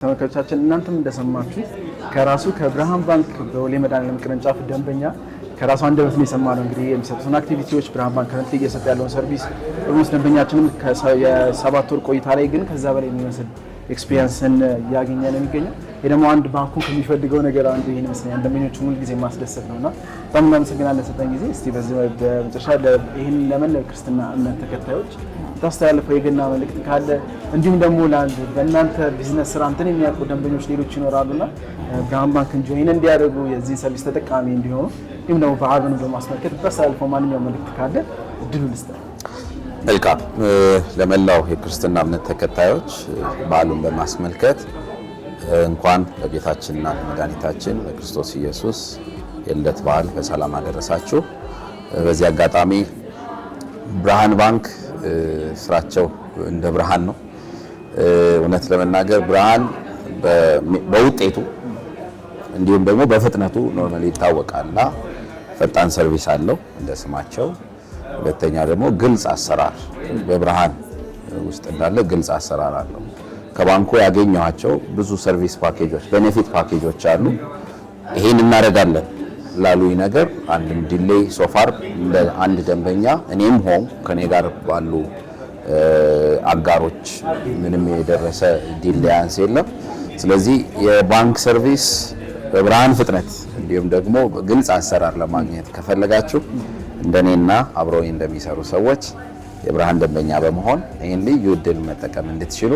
ተመልካቾቻችን እናንተም እንደሰማችሁ ከራሱ ከብርሃን ባንክ በቦሌ መድኃኒዓለም ቅርንጫፍ ደንበኛ ከራሱ አንደበት ነው የሰማነው። እንግዲህ የሚሰጡትን አክቲቪቲዎች ብርሃን ባንክ ከረንት እየሰጠ ያለውን ሰርቪስ ኦልሞስት ደንበኛችንም ከ7 ወር ቆይታ ላይ ግን ከዛ በላይ የሚመስል ኤክስፒሪየንስን ያገኘ ነው የሚገኘው። ደግሞ አንድ ባንኩ ከሚፈልገው ነገር አንዱ ይሄን መስለኝ ደንበኞቹን ሁሉ ጊዜ ማስደሰት ነውና በጣም እናመሰግናለን ሰጠን ጊዜ። እስቲ በዚህ በመጨረሻ ይሄን ለመላው ክርስትና እምነት ተከታዮች ታስተላልፈው የገና መልእክት ካለ እንዲሁም ደግሞ ለአንድ በእናንተ ቢዝነስ ስራ እንትን የሚያውቁ ደንበኞች ሌሎች ይኖራሉና ብርሃን ባንክን ጆይን እንዲያደርጉ የዚህ ሰርቪስ ተጠቃሚ እንዲሆኑ እንዲሁም ደግሞ በዓሉን በማስመልከት ታስተላልፈው ማንኛውም መልእክት ካለ እድሉ ልስጥ። መልካም። ለመላው የክርስትና እምነት ተከታዮች በዓሉን በማስመልከት እንኳን ለጌታችንና ለመድኃኒታችን ለክርስቶስ ኢየሱስ የልደት በዓል በሰላም አደረሳችሁ። በዚህ አጋጣሚ ብርሃን ባንክ ስራቸው እንደ ብርሃን ነው። እውነት ለመናገር ብርሃን በውጤቱ እንዲሁም ደግሞ በፍጥነቱ ኖርማሊ ይታወቃልና ፈጣን ሰርቪስ አለው እንደ ስማቸው። ሁለተኛ ደግሞ ግልጽ አሰራር በብርሃን ውስጥ እንዳለ ግልጽ አሰራር አለው። ከባንኩ ያገኘኋቸው ብዙ ሰርቪስ ፓኬጆች ቤኔፊት ፓኬጆች አሉ። ይሄን እናደርጋለን ላሉኝ ነገር አንድም ዲሌይ ሶፋር እንደ አንድ ደንበኛ እኔም ሆም ከኔ ጋር ባሉ አጋሮች ምንም የደረሰ ዲሌያንስ የለም። ስለዚህ የባንክ ሰርቪስ በብርሃን ፍጥነት እንዲሁም ደግሞ ግልጽ አሰራር ለማግኘት ከፈለጋችሁ እንደኔና አብረውኝ እንደሚሰሩ ሰዎች የብርሃን ደንበኛ በመሆን ይሄን ልዩ እድል መጠቀም እንድትችሉ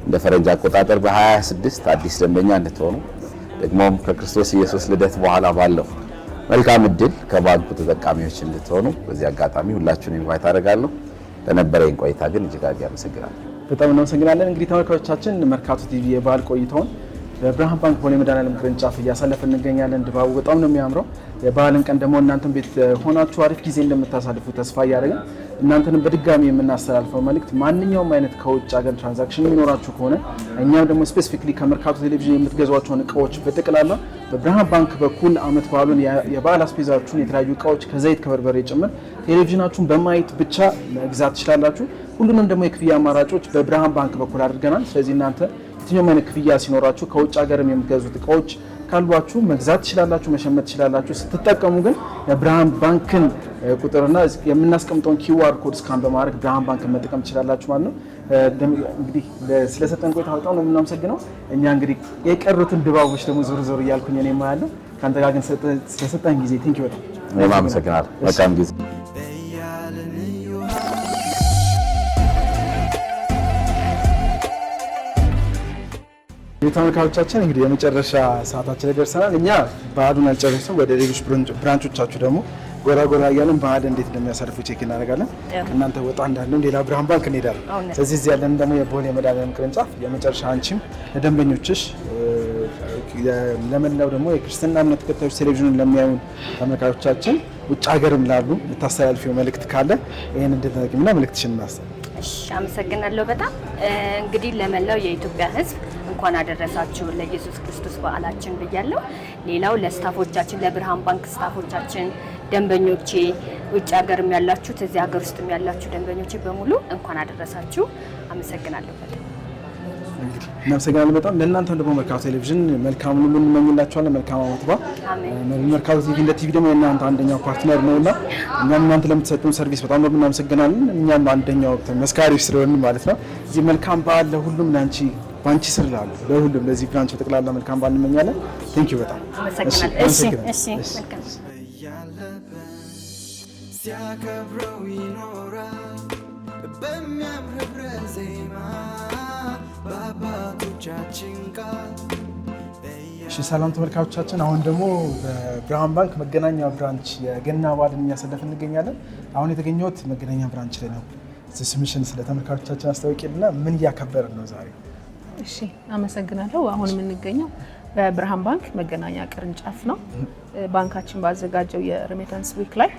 እንደ ፈረንጅ አቆጣጠር በ26 አዲስ ደንበኛ እንድትሆኑ ደግሞም ከክርስቶስ ኢየሱስ ልደት በኋላ ባለው መልካም እድል ከባንኩ ተጠቃሚዎች እንድትሆኑ በዚህ አጋጣሚ ሁላችሁንም ኢንቫይት አደርጋለሁ። ለነበረኝ ቆይታ ግን እጅግ አድርጌ አመሰግናለሁ። በጣም እናመሰግናለን። እንግዲህ ተመልካቾቻችን መርካቶ ቲቪ የበዓል ቆይታውን በብርሃን ባንክ ቦሌ መድኃኒዓለም ቅርንጫፍ እያሳለፈን እንገኛለን። ድባቡ በጣም ነው የሚያምረው። የበዓልን ቀን ደግሞ እናንተም ቤት ሆናችሁ አሪፍ ጊዜ እንደምታሳልፉ ተስፋ እያደረግን እናንተንም በድጋሚ የምናስተላልፈው መልእክት ማንኛውም አይነት ከውጭ ሀገር ትራንዛክሽን የሚኖራችሁ ከሆነ እኛም ደግሞ ስፔሲፊክሊ ከመርካቶ ቴሌቪዥን የምትገዟቸውን እቃዎች በጠቅላላ በብርሃን ባንክ በኩል አመት በዓሉን የበዓል አስቤዛችሁን የተለያዩ እቃዎች ከዘይት ከበርበሬ ጭምር ቴሌቪዥናችሁን በማየት ብቻ መግዛት ትችላላችሁ። ሁሉንም ደግሞ የክፍያ አማራጮች በብርሃን ባንክ በኩል አድርገናል። ስለዚህ እናንተ የትኛውም አይነት ክፍያ ሲኖራችሁ ከውጭ ሀገርም የምትገዙት እቃዎች ካሏችሁ መግዛት ትችላላችሁ፣ መሸመት ትችላላችሁ። ስትጠቀሙ ግን የብርሃን ባንክን ቁጥርና የምናስቀምጠውን ኪውአር ኮድ ስካን በማድረግ ብርሃን ባንክን መጠቀም ትችላላችሁ ማለት ነው። እንግዲህ ስለሰጠን ቆይታ በጣም ነው የምናመሰግነው። እኛ እንግዲህ የቀሩትን ድባቦች ደግሞ ዞር ዞር እያልኩኝ እኔ ማያለሁ። ካንተ ጋር ግን ስለሰጠን ጊዜ ቴንክ ዩ በጣም እኔም አመሰግናለሁ። በጣም ጊዜ ተመልካቾቻችን እንግዲህ የመጨረሻ ሰዓታችን ላይ ደርሰናል። እኛ በዓሉን አልጨረስንም። ወደ ሌሎች ብራንቾቻችሁ ደግሞ ጎራ ጎራ እያለን በዓል እንዴት እንደሚያሳልፉ ቼክ እናደርጋለን። እናንተ ወጣ እንዳለን ሌላ ብርሃን ባንክ እንሄዳለን። ስለዚህ እዚህ ያለን ደግሞ የቦሌ መድኃኒዓለም ቅርንጫፍ የመጨረሻ አንቺም ለደንበኞችሽ ለመላው ደግሞ የክርስትና እምነት ተከታዮች ቴሌቪዥኑን ለሚያዩን ተመልካቾቻችን ውጭ ሀገርም ላሉ የምታስተላልፊው መልእክት ካለ ይሄን እንድትነግሪና መልእክትሽን እናስተላልፍ። አመሰግናለሁ በጣም እንግዲህ ለመላው የኢትዮጵያ ሕዝብ እንኳን አደረሳችሁ ለኢየሱስ ክርስቶስ በዓላችን ብያለሁ። ሌላው ለስታፎቻችን ለብርሃን ባንክ ስታፎቻችን፣ ደንበኞቼ ውጭ ሀገርም ያላችሁ እዚህ ሀገር ውስጥም ያላችሁ ደንበኞቼ በሙሉ እንኳን አደረሳችሁ። አመሰግናለሁ በጣም እናመሰግናለን በጣም። ለእናንተም ደግሞ መርካቶ ቴሌቪዥን መልካም ሁሉ እንመኝላችኋለን። መልካም ዓመት በዓል። መርካቶ ቲቪ እንደ ቲቪ ደግሞ የእናንተ አንደኛው ፓርትነር ነውና እኛም እናንተ ለምትሰጡን ሰርቪስ በጣም እናመሰግናለን። እኛም አንደኛው መስካሪ ስለሆንን ማለት ነው። እዚህ መልካም በዓል ለሁሉም ላንቺ ባንቺ ስር ላሉ ለሁሉም ለዚህ ብራንች በጠቅላላ መልካም በዓል እንመኛለን። ቴንክ ዩ በጣም እሺ መልካም ሲያከብረው ይኖራል በሚያምር ህብረ ዜማ በአባቶቻችን ቃል። እሺ ሰላም ተመልካቾቻችን፣ አሁን ደግሞ በብርሃን ባንክ መገናኛ ብራንች የገና በዓልን እያሳለፍን እንገኛለን። አሁን የተገኘሁት መገናኛ ብራንች ላይ ነው። ስምሽን ስለ ተመልካቾቻችን አስታውቂልና ምን እያከበርን ነው ዛሬ? እሺ አመሰግናለሁ። አሁን የምንገኘው በብርሃን ባንክ መገናኛ ቅርንጫፍ ነው። ባንካችን ባዘጋጀው የሬሚታንስ ዊክ ላይ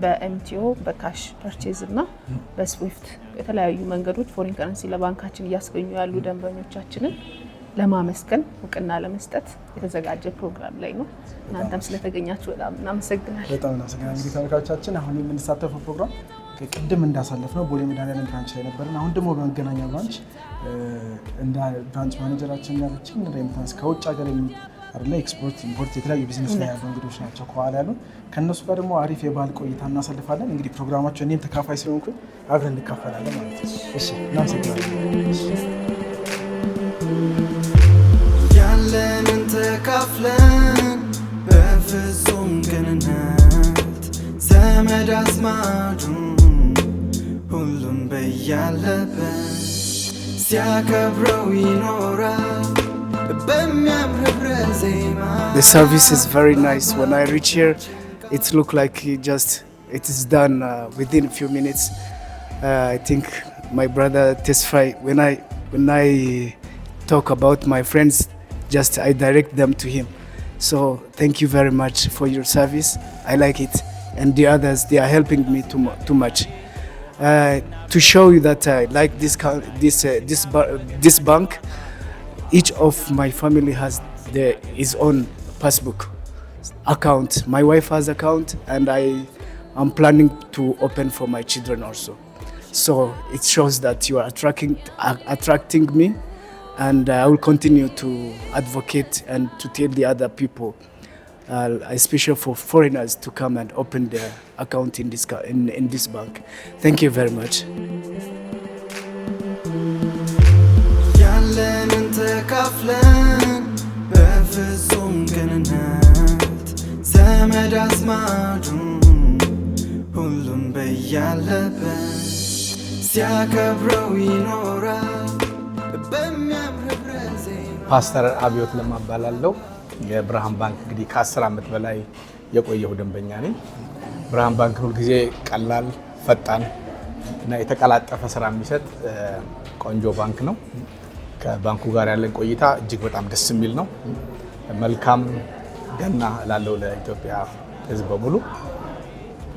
በኤምቲኦ በካሽ ፐርቼዝ እና በስዊፍት የተለያዩ መንገዶች ፎሪን ከረንሲ ለባንካችን እያስገኙ ያሉ ደንበኞቻችንን ለማመስገን እውቅና ለመስጠት የተዘጋጀ ፕሮግራም ላይ ነው። እናንተም ስለተገኛችሁ በጣም እናመሰግናለን። በጣም እናመሰግናለን። እንግዲህ ተመልካቾቻችን አሁን የምንሳተፈው ፕሮግራም ቅድም እንዳሳለፍነው ቦሌ መድኃኒዓለም ብራንች ላይ ነበርን። አሁን ደግሞ በመገናኛ ብራንች እንደ ብራንች ማኔጀራችን ያለችን ሬሚታንስ ከውጭ ሀገር አይደለ ኤክስፖርት ኢምፖርት የተለያዩ ቢዝነስ ላይ ያሉ እንግዶች ናቸው ከኋላ ያሉ ከነሱ ጋር ደግሞ አሪፍ የባህል ቆይታ እናሳልፋለን። እንግዲህ ፕሮግራማቸው እኔም ተካፋይ ስለሆንኩኝ አብረን እንካፈላለን ማለት ነው። እሺ እናመሰግናለን። ያለንን ተካፍለን በፍጹም ቅንነት ዘመድ አዝማዱ ሁሉም በያለበት ሲያከብረው ይኖራል በሚያምር ህብረ ዜማ። The service is very nice. When I reach here, it looks like it is done within a few minutes. I think my brother testify when I talk about my friends, I direct them to him. So thank you very much for your service. I like it, and the others, they are helping me too much. To show you that I like this bank, each of my family has his own passbook account. My wife has account, and I am planning to open for my children also. So it shows that you are attracting me, and I will continue to advocate and to tell the other people, especially for foreigners, to come and open their account in this bank. Thank you very much. ያለንን ተካፍለን በፍጹም ቅንነት ዘመድ አዝማዱ ሁሉም በያለበት ሲያከብረው ይኖራል በሚያምር ህብረ ዜማ። ፓስተር አብዮት ለማ እባላለሁ። የብርሃን ባንክ እንግዲህ ከ10 ዓመት በላይ የቆየሁ ደንበኛ ነኝ። ብርሃን ባንክ ሁልጊዜ ቀላል፣ ፈጣን እና የተቀላጠፈ ስራ የሚሰጥ ቆንጆ ባንክ ነው። ከባንኩ ጋር ያለን ቆይታ እጅግ በጣም ደስ የሚል ነው። መልካም ገና ላለው ለኢትዮጵያ ሕዝብ በሙሉ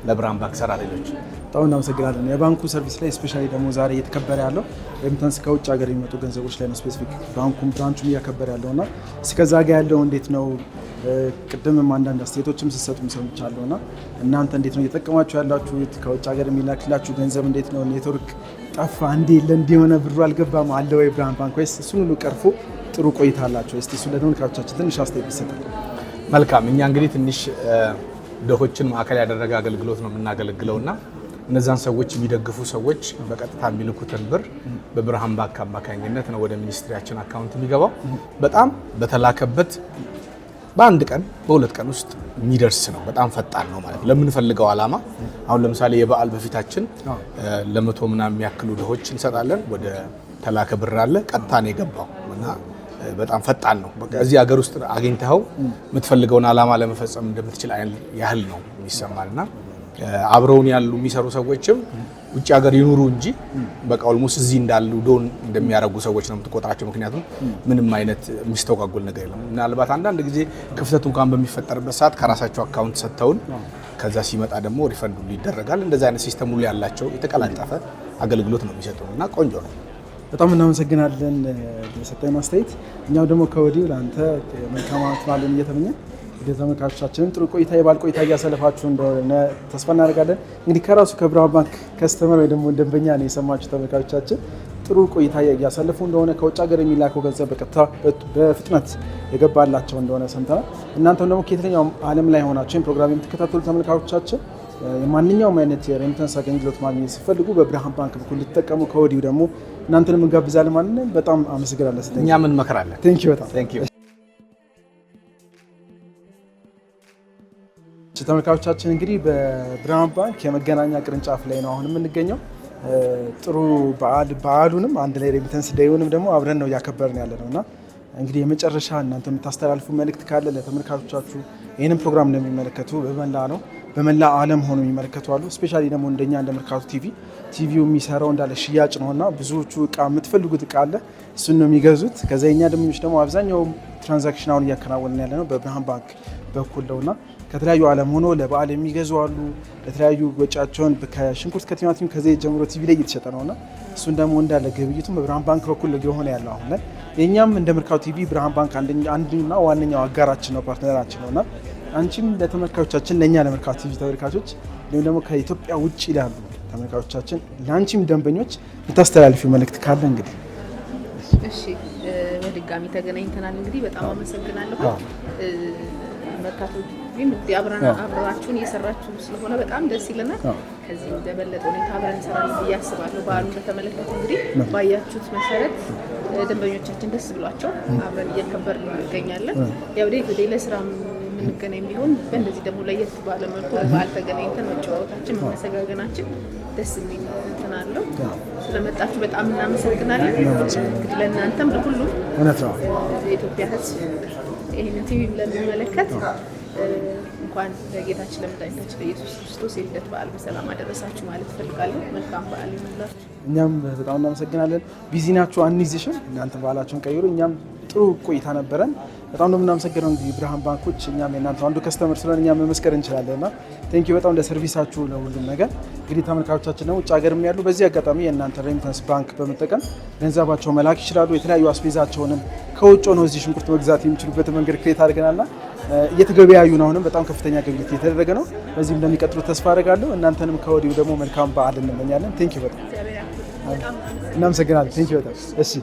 ለብርሃን ባንክ ሰራተኞች በጣም እናመሰግናለን። የባንኩ ሰርቪስ ላይ ስፔሻሊ ደግሞ ዛሬ እየተከበረ ያለው ሬሚታንስ ከውጭ ሀገር የሚመጡ ገንዘቦች ላይ ነው ስፔሲፊክ ባንኩም ብራንቹም እያከበረ ያለውና እስከዛ ጋር ያለው እንዴት ነው? ቅድምም አንዳንድ አስተያየቶችም ሲሰጡም ሰምቻለሁና እናንተ እንዴት ነው እየተጠቀማችሁ ያላችሁት? ከውጭ ሀገር የሚላክላችሁ ገንዘብ እንዴት ነው? ኔትወርክ ጠፋ እንዴ እንዲሆነ ብሩ አልገባም አለ ወይ ብርሃን ባንክ ወይስ እሱን ሁሉ ቀርፎ ጥሩ ቆይታ አላችሁ? እስቲ እሱ ለተመልካቾቻችን ትንሽ አስተያየት ይሰጣል። መልካም። እኛ እንግዲህ ትንሽ ድሆችን ማዕከል ያደረገ አገልግሎት ነው የምናገለግለውና እነዛን ሰዎች የሚደግፉ ሰዎች በቀጥታ የሚልኩትን ብር በብርሃን ባንክ አማካኝነት ነው ወደ ሚኒስትሪያችን አካውንት የሚገባው። በጣም በተላከበት በአንድ ቀን በሁለት ቀን ውስጥ የሚደርስ ነው። በጣም ፈጣን ነው ማለት ለምንፈልገው ዓላማ። አሁን ለምሳሌ የበዓል በፊታችን ለመቶ ምናምን የሚያክሉ ድሆች እንሰጣለን። ወደ ተላከ ብር አለ ቀጥታ ነው የገባው እና በጣም ፈጣን ነው። በቃ እዚህ ሀገር ውስጥ አግኝተው የምትፈልገውን ዓላማ ለመፈጸም እንደምትችል ያህል ነው የሚሰማልና አብረውን ያሉ የሚሰሩ ሰዎችም ውጭ ሀገር ይኑሩ እንጂ በቃ ኦልሞስት እዚህ እንዳሉ ዶን እንደሚያደርጉ ሰዎች ነው የምትቆጥራቸው። ምክንያቱም ምንም አይነት የሚስተጓጎል ነገር የለም። ምናልባት አንዳንድ ጊዜ ክፍተቱ እንኳን በሚፈጠርበት ሰዓት ከራሳቸው አካውንት ሰጥተውን ከዛ ሲመጣ ደግሞ ሪፈንድ ይደረጋል። እንደዚህ አይነት ሲስተም ሁሉ ያላቸው የተቀላጠፈ አገልግሎት ነው የሚሰጡት እና ቆንጆ ነው። በጣም እናመሰግናለን ለሰጠን አስተያየት። እኛው ደግሞ ከወዲሁ ለአንተ መልካም ዓመት በዓልን እየተመኘን ወደ ተመልካቾቻችንም ጥሩ ቆይታ የበዓል ቆይታ እያሳለፋችሁ እንደሆነ ተስፋ እናደርጋለን። እንግዲህ ከራሱ ከብርሃን ባንክ ከስተመር ወይ ደግሞ ደንበኛ ነው የሰማችሁ ተመልካቾቻችን ጥሩ ቆይታ እያሳለፉ እንደሆነ ከውጭ ሀገር የሚላከው ገንዘብ በቀጥታ በፍጥነት የገባላቸው እንደሆነ ሰምተናል። እናንተም ደግሞ ከየትኛውም ዓለም ላይ ሆናችሁ ፕሮግራም የምትከታተሉ ተመልካቾቻችን የማንኛውም አይነት የሬሚታንስ አገልግሎት ማግኘት ሲፈልጉ በብርሃን ባንክ በኩል ልትጠቀሙ ከወዲሁ ደግሞ እናንተንም እንጋብዛለን ማለት ነው። በጣም አመሰግናለሁ። እኛ ምን መከራለን። ቴንክ ዩ በጣም ቴንክ ዩ። ተመልካቾቻችን እንግዲህ በብርሃን ባንክ የመገናኛ ቅርንጫፍ ላይ ነው አሁን የምንገኘው። ጥሩ በዓሉንም አንድ ላይ ሬሚታንስ ዴይውንም ደግሞ አብረን ነው እያከበርን ያለ ነው እና እንግዲህ የመጨረሻ እናንተ የምታስተላልፉ መልእክት ካለ ለተመልካቾቻችሁ ይህንን ፕሮግራም እንደሚመለከቱ በመላ ዓለም ሆኖ የሚመለከቱ አሉ። ስፔሻሊ ደግሞ እንደኛ እንደ መርካቶ ቲቪው የሚሰራው እንዳለ ሽያጭ ነውና ብዙዎቹ እቃ የምትፈልጉት እቃ አለ እሱን ነው የሚገዙት። ከዛ የኛ ደንበኞች ደግሞ አብዛኛው ትራንዛክሽን አሁን እያከናወንን ያለ ነው በብርሃን ባንክ በኩል ነውና ከተለያዩ ዓለም ሆኖ ለበዓል የሚገዙ አሉ። ለተለያዩ ወጪያቸውን ከሽንኩርት ከቲማቲም ከዘይት ጀምሮ ቲቪ ላይ እየተሸጠ ነውና እሱን ደግሞ እንዳለ ግብይቱም በብርሃን ባንክ በኩል የሆነ ያለው አሁን ላይ የኛም እንደ መርካቶ ቲቪ ብርሃን ባንክ አንዱና ዋነኛው አጋራችን ነው ፓርትነራችን ነውና አንቺም ለተመልካቾቻችን ለኛ ለመርካቶ ቲቪ ተመልካቾች እንዲሁም ደግሞ ከኢትዮጵያ ውጭ ላሉ ተመልካቾቻችን ለአንቺም ደንበኞች የምታስተላልፊው መልእክት ካለ እንግዲህ እሺ በድጋሚ ተገናኝተናል። እንግዲህ በጣም አመሰግናለሁ። መርካቶ ቲቪም አብራችሁን እየሰራችሁ ስለሆነ በጣም ደስ ይለናል። ከዚህ በበለጠ ሁኔታ አብረን እንሰራለን ብዬ አስባለሁ። በዓሉን በተመለከተ እንግዲህ ባያችሁት መሰረት ደንበኞቻችን ደስ ብሏቸው አብረን እያከበርን እንገኛለን። ያው ዴይ ለስራ የምንገናኝ ቢሆን በእንደዚህ ደግሞ ለየት ባለ መልኩ በዓል ተገናኝተን መጫወታችን መመሰጋገናችን ደስ የሚል እንትን አለው። ስለመጣችሁ በጣም እናመሰግናለን። እንግዲህ ለእናንተም ለሁሉም እውነት ነው የኢትዮጵያ ሕዝብ ይህንን ቲቪ ለሚመለከት እንኳን ለጌታችን ለመድኃኒታችን ለኢየሱስ ክርስቶስ የልደት በዓል በሰላም አደረሳችሁ ማለት እፈልጋለሁ። መልካም በዓል ይሁንላችሁ። እኛም በጣም እናመሰግናለን። ቢዚ ናችሁ አንይዝሽም፣ እናንተ በዓላችሁን ቀይሩ። እኛም ጥሩ ቆይታ ነበረን። በጣም ነው የምናመሰግነው። እንግዲህ ብርሃን ባንኮች እኛም የእናንተ አንዱ ከስተመር ስለሆነ እኛም መመስከር እንችላለን እና ቴንኪው በጣም ለሰርቪሳችሁ ለሁሉም ነገር። እንግዲህ ተመልካቾቻችን ነው ውጭ ሀገርም ያሉ በዚህ አጋጣሚ የእናንተ ሬሚታንስ ባንክ በመጠቀም ገንዘባቸው መላክ ይችላሉ። የተለያዩ አስቤዛቸውንም ከውጭ ነው እዚህ ሽንኩርት መግዛት የሚችሉበትን መንገድ ክሬት አድርገናልና እየተገበያዩ ነው። አሁንም በጣም ከፍተኛ ግብይት እየተደረገ ነው። በዚህም እንደሚቀጥሉ ተስፋ አደርጋለሁ። እናንተንም ከወዲሁ ደግሞ መልካም በዓል እንመኛለን። ቴንኪው በጣም እናመሰግናለን። ቴንኪው በጣም እሺ።